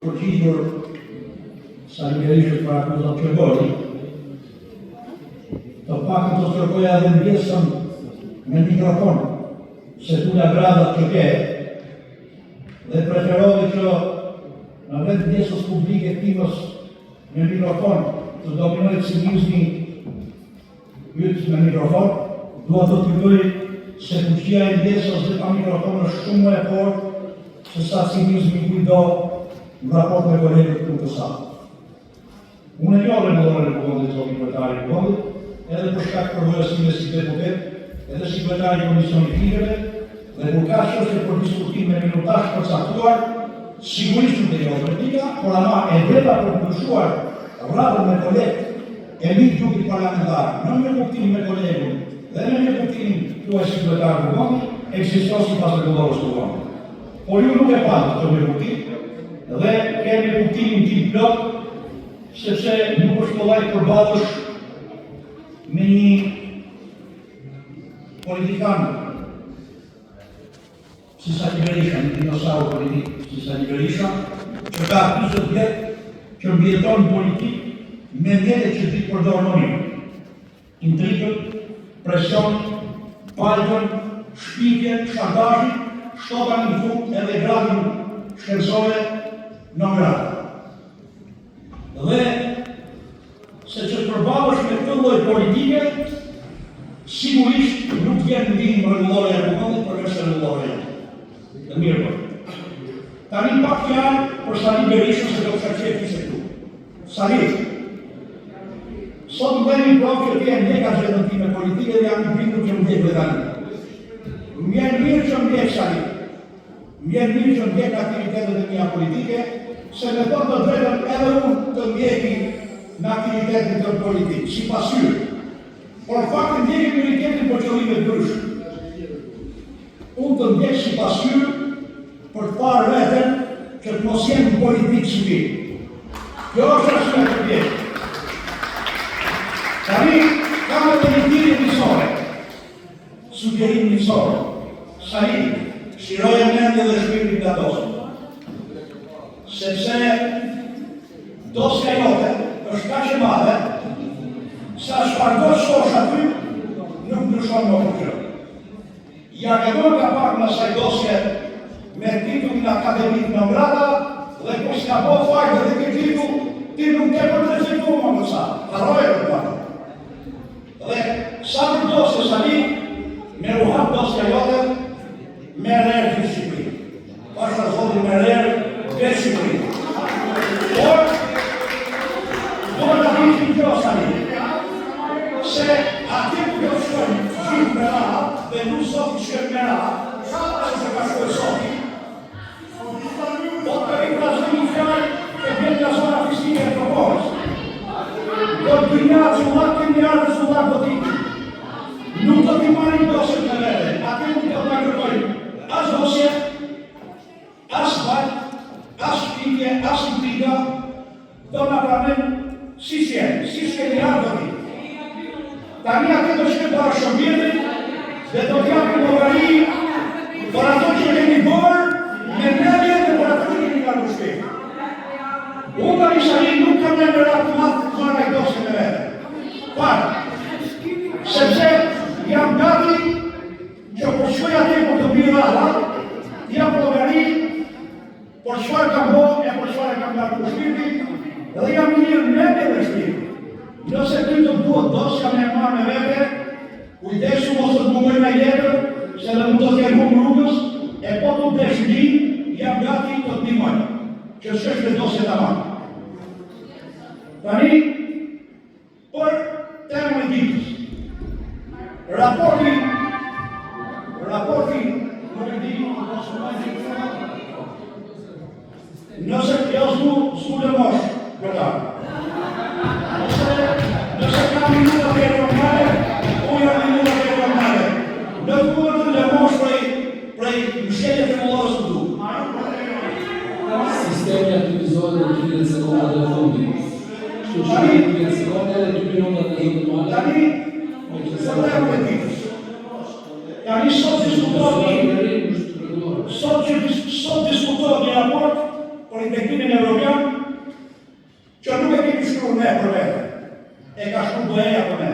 Përgjigjur Sali Berishës për akuzat që bëri, të pakën të kërkoja edhe mbjesën me mikrofon, se tu nga gradat që ke, dhe preferove që në vetë mbjesës publike timës me mikrofon të dominojë cinizmi ytë me mikrofon, dua të të bëj se fuqia e mbjesës dhe pa mikrofon është shumë më e fortë se sa cinizmi kujdo në raport me kolegët të sa. Unë e njohë regulore në Kuvendit, zotin kryetari i Kuvendit, edhe për shkak përvojësime si deputet, edhe si kryetari i Komisionit Ligeve, dhe kur ka çështje për diskutim me minutazh përcaktuar, sigurisht nuk e njohë kritika, por ama e veta për të ndryshuar radhën me kolegë e ligjit gjukit parlamentar, në një kuptim me kolegun dhe në një kuptim tuaj si kryetar i Kuvendit, ekziston sipas rregullavës së Kuvendit. Por ju nuk e patë këtë me kuptim, dhe kemi kuptimin tim plot, sepse nuk është kollaj përballësh me një politikan si Sali Berisha, një dinosaur politik si Sali Berisha, që ka 20 vjet që mbijeton politik me mjetet që ti përdor më mirë. Intrigën, presion, palën, shpifjen, shantazhin, shtokan në fund edhe gradin shkencore në gradë. Dhe se që përballësh me këtë lloj politike, sigurisht nuk vjen ndihmë rregullore e Kuvendit përveç rregullore. Të mirë po. Tani pak fjalë për Sali Berishën se do të shaqet ishte këtu. Sali, sot më vjen prapë që ti e ndjek agendën time politike dhe jam i bindur që ndjek dhe tani. Më vjen mirë që ndjek Sali. Më vjen mirë që ndjek aktivitetet e mia politike, se me thonë të drejtën edhe unë të ndjeki në aktivitetin të politikë, si pasyrë. Por faktë ndjeki prioritetin për qëllime ndryshme. Unë të ndjek si pasyrë për të parë veten që të mos jem në politikë si ti. Kjo është arsye të ndjek. Tani, kam edhe një thirrje miqësore, sugjerim miqësor. Sali, shiroje mendje dhe shpirtin nga dosja. Sepse dosja jote është kaq e madhe, sa çfarëdo shosh aty, nuk ndryshon më gjë. Ja gëdon ka pak në asaj dosje me titullin akademik në grada, dhe kur s'ka bo fajtë dhe këtë titull, ti nuk ke për të rejtuar më nësa, harroje për pak. Dhe sa për dosje Sali, me ruhat dosja jote, me rrërë të Shqipëri. Pashtë të zotin me rrërë të Shqipëri. Por, do të vishim kjo Sali, se ati ku jo shkojnë gjithë me raha, dhe nuk sot shkojnë me raha, se ka shkojnë soti, do të i prazimi fjallë e vjen nga zona fizike e proporës. Do të bëjnjarë zullak të njarë zullak do t'i. Nuk do t'i marim dosje të vete, ati nuk do t'a kërkojnë as dosje, as bajt, as shpikje, as intriga, do në pramen si shkenjarë do t'i. Tani atë do shkët para shëmbjetit dhe do t'japin logari për ato që kemi bërë me mendje dhe për ato që kemi kalu shpejt. Unë të një Sali nuk kam në mërat të matë të zona i dosje me vete. Parë, sepse jam gati që për shkoj atë për të bërë rada, jam logari për shfar kam bo e për shfar e kam kalu shpejti dhe jam mirë mendje dhe shpejti. Nëse ty të duhet dosja me marrë me vete, kujdesu mos të mungoj me jetër, se dhe mund të t'jem humë rrugës, e po të desh një, jam gati të t'nimoj, që shkesh me dosje të marrë. Tani, për temën e ditës. Raporti, nuk e di, nëse jo s'ku dhe mosh, këta. Nëse ka minuta të normale, unë jam minuta të normale. Në të kuar të lëmosh prej mshjelje të mëllohës të du. Sistemi aktivizohet në 30 sekonda dhe fundit. Që që 30 sekonda dhe 2 minuta të zotë të malë. Tani, sot e ditës. Tani sot diskutohet një raport për për integrimin evropian, që nuk e kemi shkruar ne për vete. E ka shkruar BE-ja për ne.